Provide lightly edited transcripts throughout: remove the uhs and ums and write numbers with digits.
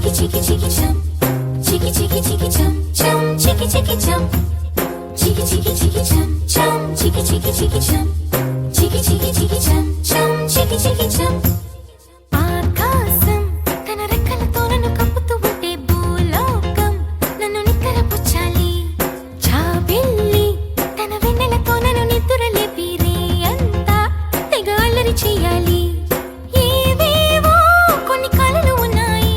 chicky chicky chum, chicky chicky chicky chum, chum chicky chicky chum, chicky chicky chicky chum, chum chicky chicky chicky chum, chicky chicky chicky chum, chum chicky chicky chum. ఆకాశం తన రెక్కలతో నన్ను కప్పుతూ ఉంటే భూలోకం నన్ను నిక్కరపుచ్చాలి. జాబిల్లి తన వెన్నెలతో నన్ను నిద్రలేపి రే అంతా తెగ అల్లరి చెయ్యాలి. ఏవేవో కొన్ని కలలు ఉన్నాయి,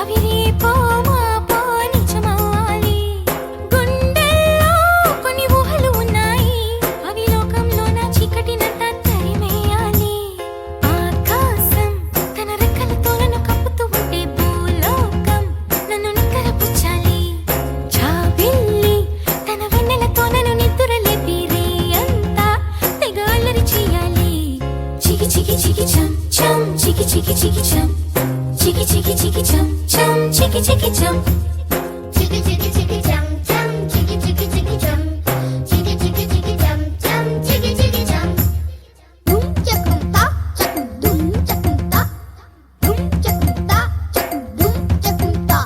అవి రేపో మాపో నిజమవ్వాలి. గుండెల్లో కొన్ని ఊహలు ఉన్నాయి, అవి లోకంలో నా చీకటినంతా తరిమేయాలి. ఆకాశం తన రెక్కలతో నన్ను కప్పుతూ ఉంటే భూలోకం నన్ను నిక్కరపుచ్చాలి. జాబిల్లి తన వెన్నెలతో నన్ను నిద్రలేపి రే అంతా తెగ అల్లరి చెయ్యాలి. చికి చికి చికి చం చం చికి చికి చికి చం, చికి చికి చికి చం చం చికి చికి చం. Chiki chiki chiki chum chum, chiki chiki chiki chum, chiki chiki chiki chum chum, chiki chiki chum. Dum chakum ta, chakum dum chakum ta, dum chakum ta, chakum dum chakum ta.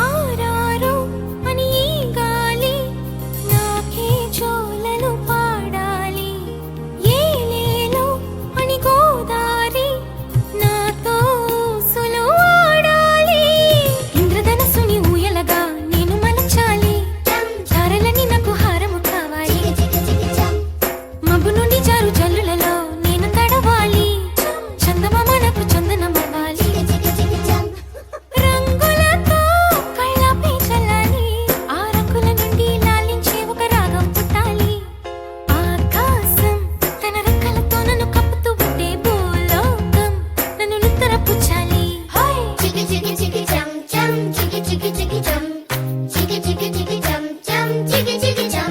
ఆరారు అని ఈ గాలి నాకే జోలలు పాడాలి. ఏలేలో అని గోదారి నాతో ఊసులు ఆడాలి. ఇంద్రధనస్సుని ఊయలగా నేను మలచాలి. తారలని నాకు హారము కావాలి. Chiki chiki chum, మబ్బు నుండి జారు జల్లులలో నేను తడవాలి. చందమామ నాకు చందనమవ్వాలి. chiki chiki chiki chum. రంగులతో కళ్ళపై చల్లాలి. ఆ రంగుల నుండి లాలించే ఒక రాగం పుట్టాలి. ఆకాశం తన రెక్కలతో నన్ను కప్పుతూ ఉంటే భూలోకం నన్ను నిద్రపుచ్చాలి. Chiki chiki chiki chum chum, chiki chiki chiki chum, chiki chiki chiki chum chum, chiki chiki chum.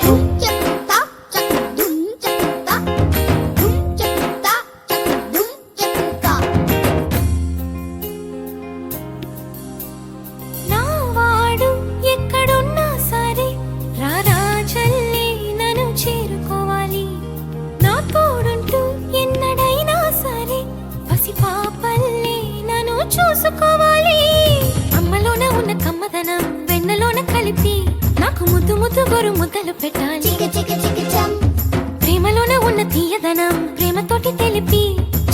Dum chakum ta, chakum dum chakum ta, dum chakum ta, chakum dum chakum ta. నా వాడు ఎక్కడున్నా సరే రారాజల్లే నన్ను చేరుకోవాలి. నా తోడుంటూ ఎన్నడైనా సరే పసిపాపల్లే నన్ను చూసుకోవాలి. అమ్మలోన ఉన్న కమ్మదనం వెన్నలోన కలిపి నాకు ముద్దు ముద్దు గొరు ముద్దలు పెట్టాలి. Chiki chiki chiki chum, ప్రేమలోన ఉన్న తీయదనం ప్రేమతోటి తెలిపి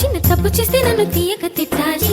చిన్న తప్పు చేస్తే నన్ను తీయక తిట్టాలి.